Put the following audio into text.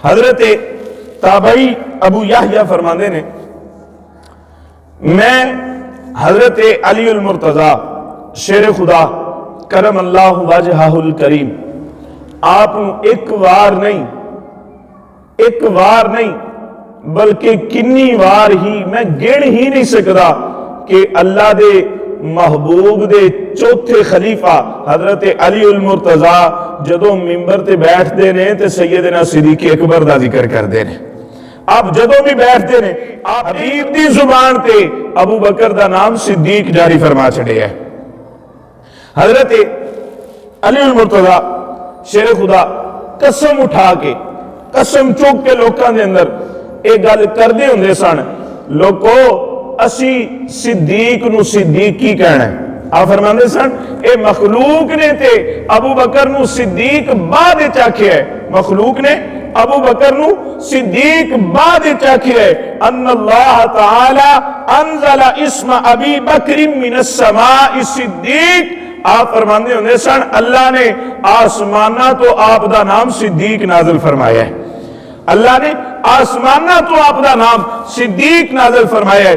हजरत Tabei Abu Yahya फरमाते ने, मैं हजरत अली उल मुर्तजा शेर खुदा करम अल्लाह वजहुल करीम आप एक वार नहीं बल्कि किन्नी वार ही मैं गिन ही नहीं सकता कि अल्लाह दे महबूब दे चौथे खलीफा हजरत अली उल मुर्तजा जदों मिंबर ते बैठते ने ते सैयदना सिद्दीक अकबर दा जिक्र करते हैं। आप जदों भी बैठते ने आप हबीब दी जुबान ते अबू बकर दा नाम सिद्दीक जारी फरमा छड़े है। हजरत अली उल मुर्तजा शेर खुदा कसम उठा के कसम चुक के लोगों के अंदर एक गल करते होंगे सन, लोगो असी सिद्दीक नू सिद्दीक की कहना है। आप फरमाते सन ए मखलूक ने ते अबू बकर नू सिद्दीक बाद विच आखिया है, मखलूक ने अबू बकर नू सिद्दीक बाद विच आखिया है। अन्नल्लाह तआला अंज़ला इस्म अबी बकर मिनस समाई सिद्दीक। आप फरमाते होंगे सन अल्लाह ने आसमाना तो आप दा नाम सिद्दीक नाजिल फरमाया है, अल्लाह ने आसमाना तो आप दा नाम सिद्दीक नाजिल फरमाया है।